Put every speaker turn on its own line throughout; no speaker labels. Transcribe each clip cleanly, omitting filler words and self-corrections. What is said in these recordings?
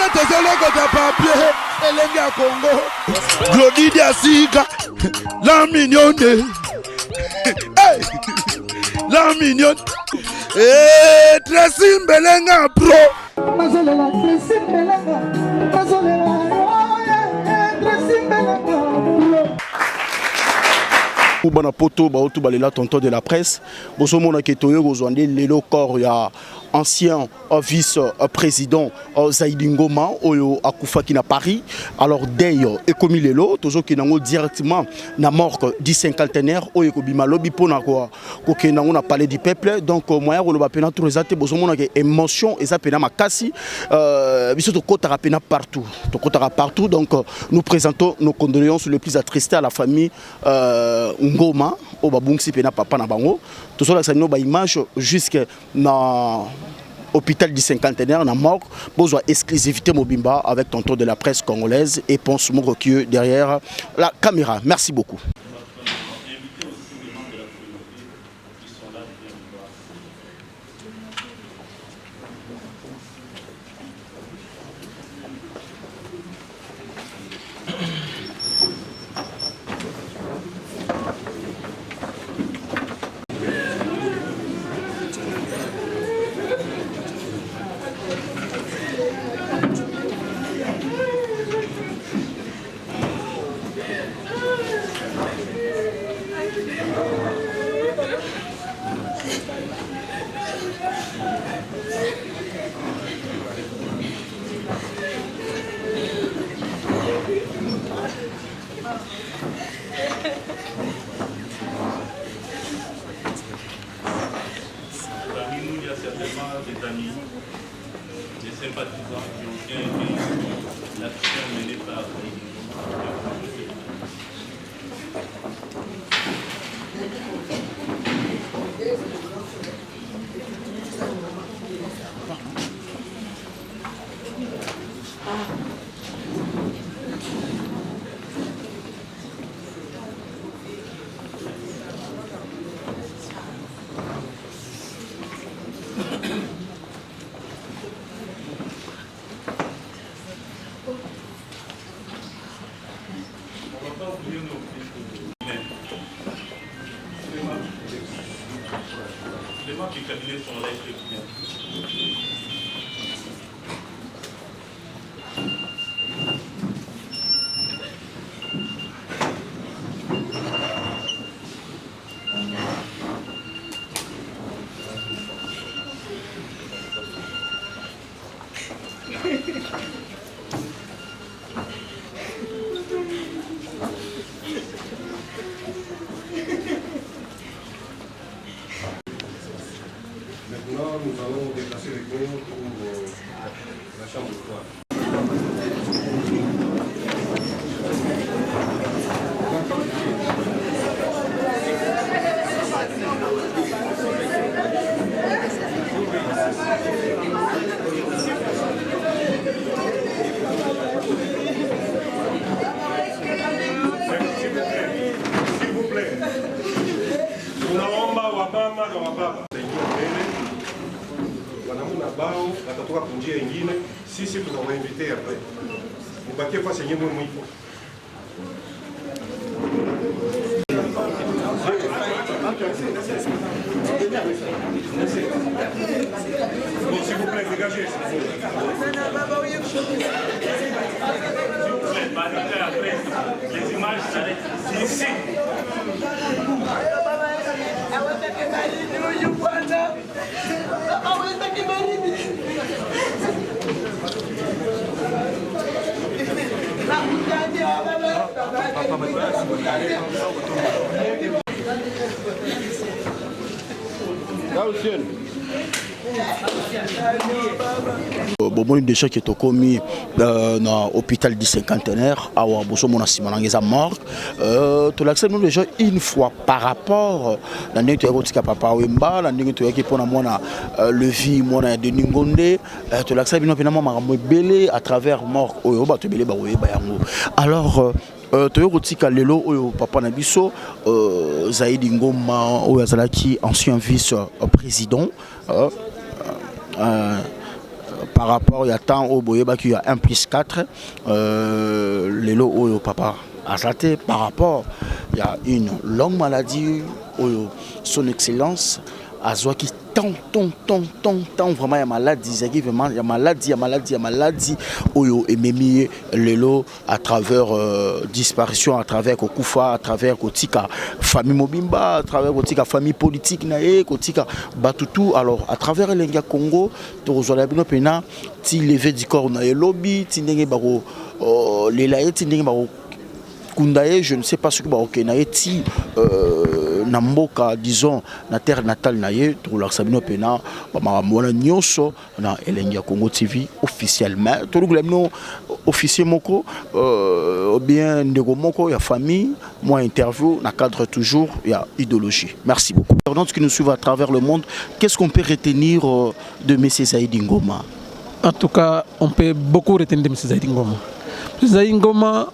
de papier, et à Congo. Glody Diasika, la mignonne. La mignonne. Et Tracy Mbelenga Pro.
Mazolela, Tracy Mbelenga. Mazolela, Tracy Mbelenga Pro.
Bana poto baotu balela tonton de la presse boso mona ke toyo kozwande lelo corps ya ancien vice-président Zaïdi Ngoma oyo akufaki na Paris. Alors d'ailleurs ekomi lelo tozo ki nango directement na morgue du cinquantenaire oyo ko bimalobi pona ko ke nango na palais du peuple. Donc moya ko ba pena tout resate boso mona ke émotion eza pena makasi biso to kota pena partout. To kota partout. Donc nous présentons nos condoléances le plus attristé à la famille Ngoma au babungsi pena papa na bango. Tout ça ça no ba image jusque na hôpital du cinquantenaire na morgue besoin exclusivité Mobimba avec tonton de la presse congolaise et pense mon recueil derrière la caméra. Merci beaucoup.
Des amis, des sympathisants qui ont bien aimé l'action menée par les membres du cabinet sont là et très bien.
Maintenant, nous allons déplacer les corps pour la chambre de croix. S'il vous plaît. Tunaomba wamama na wababa wanamuna bao watatoka kunjia ingine, sisi tunawainvite hapa mubakie fasi yenyewe mwipo. S'il vous plaît, dégagez.
Les images s'arrêtent ici.
Bon, déjà qui est commis dans l'hôpital du cinquantenaire, à Wabosomona Simanangeza mort. Tu l'acceptes déjà une fois par rapport à l'année Papa Wemba, l'année qui pour le vie, mon de Ningonde, tu l'acceptes évidemment belé à travers mort. Alors, Toyotika lelo oyo papa na biso Zaïdi Ngoma oyo azalaki ancien vice-président par rapport, il y a tant au Boyeba qu'il y a 1 + 4. Les lots au papa Azate, par rapport, il y a une longue maladie, son excellence, Azwa qui tant, vraiment, il y a maladie, il y a maladie, et même les lots à travers disparition, à travers Kokufa, à travers Kotika, famille Mobimba, à travers Kotika, famille politique, Kotika, Batutu, alors à travers les Congo, Torozolabino Pena, ti levé du corps, na lobby, ti ndenge baro, les laïcs, ti ndenge baro, Kundaye, je ne sais pas ce que Naeti Namboka, disons, na terre natale naye, tout leur sabino pena, mona nyoso na Elengia Congo TV officiellement. Tout le officier moko, bien nego moko, il y a famille, moi interview, na cadre toujours, il y a idéologie. Merci beaucoup. Pendant qui nous suivent à travers le monde, qu'est-ce qu'on peut retenir de M. Zaïdi Ngoma?
En tout cas, on peut beaucoup retenir de M. Zaïdi Ngoma. M. Zaïdi Ngoma,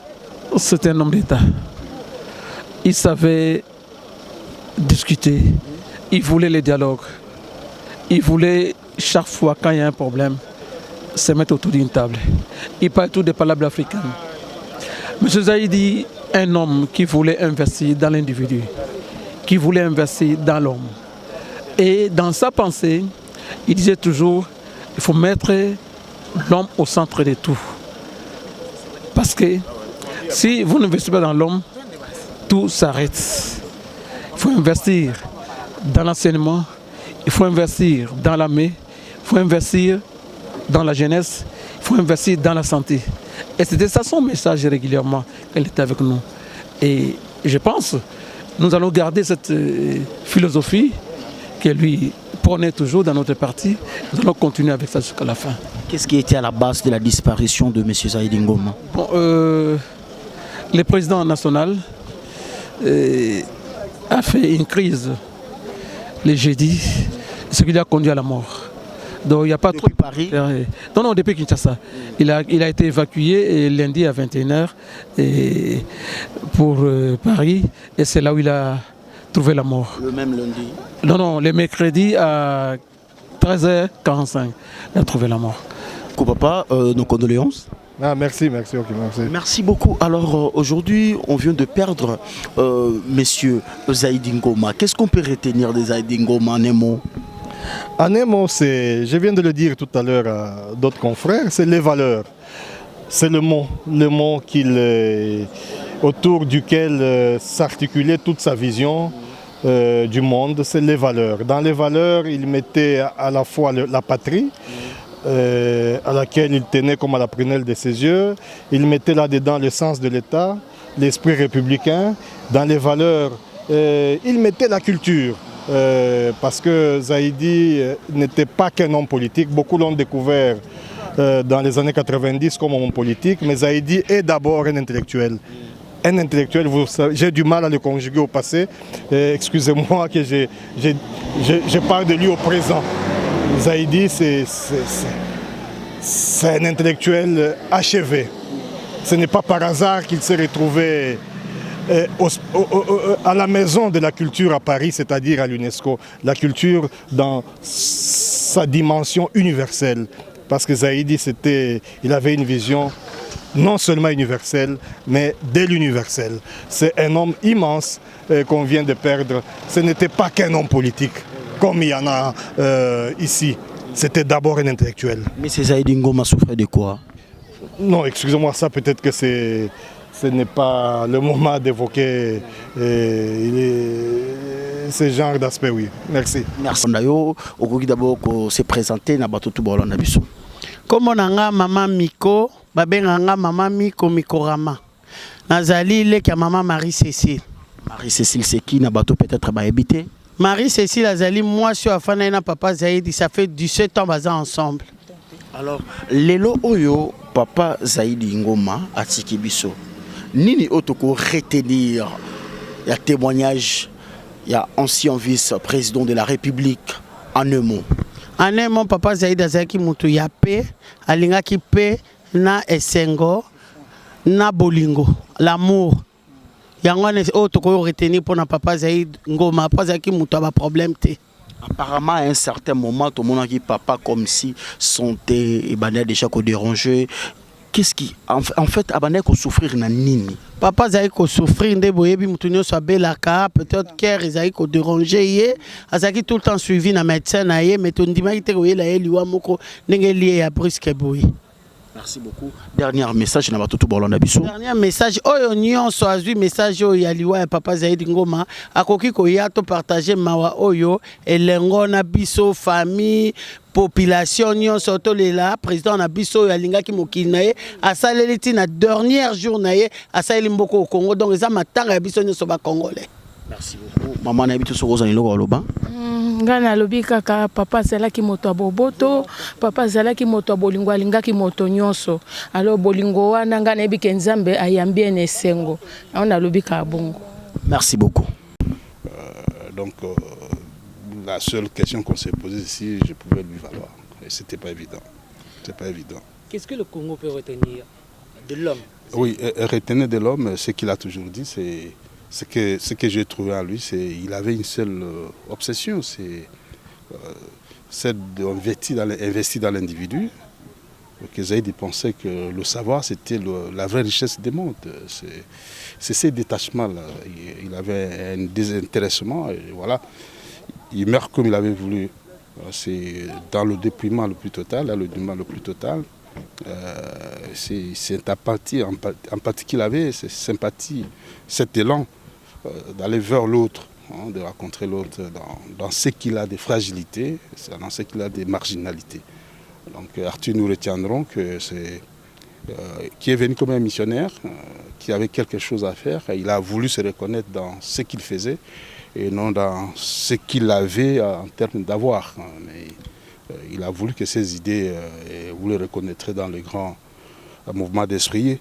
c'est un homme d'État. Il savait discuter, il voulait le dialogue, il voulait chaque fois quand il y a un problème se mettre autour d'une table. Il parlait tout des palabres africaines. M. Zaïdi, un homme qui voulait investir dans l'individu, qui voulait investir dans l'homme. Et dans sa pensée, il disait toujours, il faut mettre l'homme au centre de tout. Parce que si vous n'investissez pas dans l'homme, tout s'arrête. Il faut investir dans l'enseignement, il faut investir dans l'armée, il faut investir dans la jeunesse, il faut investir dans la santé. Et c'était ça son message régulièrement quand il était avec nous. Et je pense, nous allons garder cette philosophie que lui prônait toujours dans notre parti. Nous allons continuer avec ça jusqu'à la fin.
Qu'est-ce qui était à la base de la disparition de M. Zaïdi Ngoma?
Le président national a fait une crise le jeudi, ce qui lui a conduit à la mort. Donc il n'y a pas
depuis Paris?
Non, depuis Kinshasa. Il a été évacué lundi à 21h pour Paris et c'est là où il a trouvé la mort.
Le même lundi?
Non, le mercredi à 13h45, il a trouvé la mort.
Papa, nos condoléances.
Ah, merci.
Merci beaucoup. Alors aujourd'hui, on vient de perdre Monsieur Zaïdi Ngoma. Qu'est-ce qu'on peut retenir de Zaïdi Ngoma en un mot?
En un mot, je viens de le dire tout à l'heure à d'autres confrères, c'est les valeurs. C'est le mot autour duquel s'articulait toute sa vision du monde, c'est les valeurs. Dans les valeurs, il mettait à la fois la patrie, à laquelle il tenait comme à la prunelle de ses yeux. Il mettait là-dedans le sens de l'État, l'esprit républicain. Dans les valeurs, il mettait la culture. Parce que Zaïdi n'était pas qu'un homme politique. Beaucoup l'ont découvert dans les années 90 comme homme politique. Mais Zaïdi est d'abord un intellectuel. Un intellectuel, j'ai du mal à le conjuguer au passé. Excusez-moi que je parle de lui au présent. Zaïdi, c'est un intellectuel achevé. Ce n'est pas par hasard qu'il s'est retrouvé à la maison de la culture à Paris, c'est-à-dire à l'UNESCO. La culture dans sa dimension universelle. Parce que Zaïdi, il avait une vision non seulement universelle, mais de l'universel. C'est un homme immense qu'on vient de perdre. Ce n'était pas qu'un homme politique, comme il y en a ici. C'était d'abord un intellectuel.
Mais Zaïdi Ngoma souffrait de quoi?
Non, excusez-moi, ça peut-être que ce n'est pas le moment d'évoquer ce genre d'aspect, oui. Merci.
Merci. On a d'abord se présenter na batutu bolanda biso.
Comme nanga maman Miko, babenganga maman Miko Mikorama. Nazali le kia maman Marie-Cécile.
Marie-Cécile c'est qui na bateau peut-être ba habité?
Marie-Cécile Azali, moi je suis afana na papa Zaïdi, ça fait 17 ans baza ensemble.
Alors, lelo oyo papa Zaïdi Ngoma atiki biso. Nini otoko retenir ya témoignage ya ancien vice-président de la République en un mot?
En un mot, papa Zaïdi Azaki mutu ya pe, alingaki pe na esengo, na bolingo, l'amour. Yango ne otoko retenir pour na papa Zaïdi Ngoma, papa Zaki mutu ba problème te.
Apparemment, à un certain moment, tout le monde a dit papa comme si santé et banal déjà qu'on dérangeait. Qu'est-ce qui, en fait, abané qu'on souffrir na nini?
Papa zai ko souffrir nde boyebi mutu nyonso abelaka peut-être cœur ezai ko déranger ye azaki tout le temps suivi na médecin na ye mais tondimaki te koyela ye liwa moko ndenge lié ya brusque boye.
Merci beaucoup. Dernier message na batutu bolanda biso.
Dernier message oyo nyonso azwi message oyo ya liwa ya papa Zaidi Ngoma akoki koya to partager mawa oyo elengo na biso famille population nyonso to lela président na biso oyo alingaki mokili na ye asaleli ti na dernier jour na ye asaleli mboko au Congo donc eza matanga ya biso nyonso ba congolais.
Merci beaucoup. Maman na bitu soko zani loko loba.
Ngana lobi kaka papa zalaki moto aboboto papa zalaki moto abolingo alingaki moto nyonso alors bolingo wana ngana ebike nzambe ayambi en esengo on lobi ka bongo.
Merci beaucoup.
Donc la seule question qu'on s'est posée si je pouvais lui valoir et c'était pas évident. C'est pas évident.
Qu'est-ce que le Congo peut retenir de l'homme? Oui,
retenir de l'homme, ce qu'il a toujours dit, c'est ce que j'ai trouvé en lui, c'est il avait une seule obsession, c'est celle d'investir dans l'individu. Zaidi pensait que le savoir c'était la vraie richesse des mondes. C'est ces détachements-là. Il avait un désintéressement et voilà. Il meurt comme il avait voulu. C'est dans le dépouillement le plus total, le dénuement le plus total. C'est cette empathie qu'il avait, cette sympathie, cet élan d'aller vers l'autre, hein, de rencontrer l'autre dans ce qu'il a de fragilité, dans ce qu'il a de marginalité. Donc Arthur, nous retiendrons que c'est qui est venu comme un missionnaire, qui avait quelque chose à faire. Il a voulu se reconnaître dans ce qu'il faisait et non dans ce qu'il avait en termes d'avoir. Mais il a voulu que ses idées, vous les reconnaîtrez dans le grand mouvement d'esprit,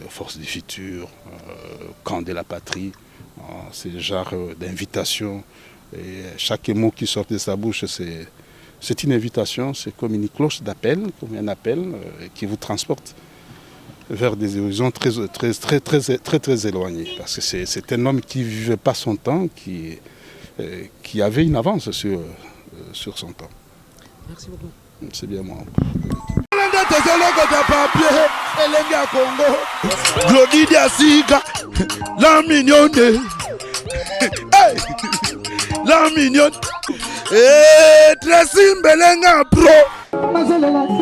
Force du futur, Camp de la patrie, c'est le genre d'invitation. Et chaque mot qui sort de sa bouche, c'est une invitation, c'est comme une cloche d'appel, comme un appel qui vous transporte vers des horizons très éloignés. Parce que c'est un homme qui ne vivait pas son temps, qui avait une avance sur son temps.
Merci beaucoup.
C'est bien moi. La mignonne. La mignonne. Tracy Mbelenga, bro.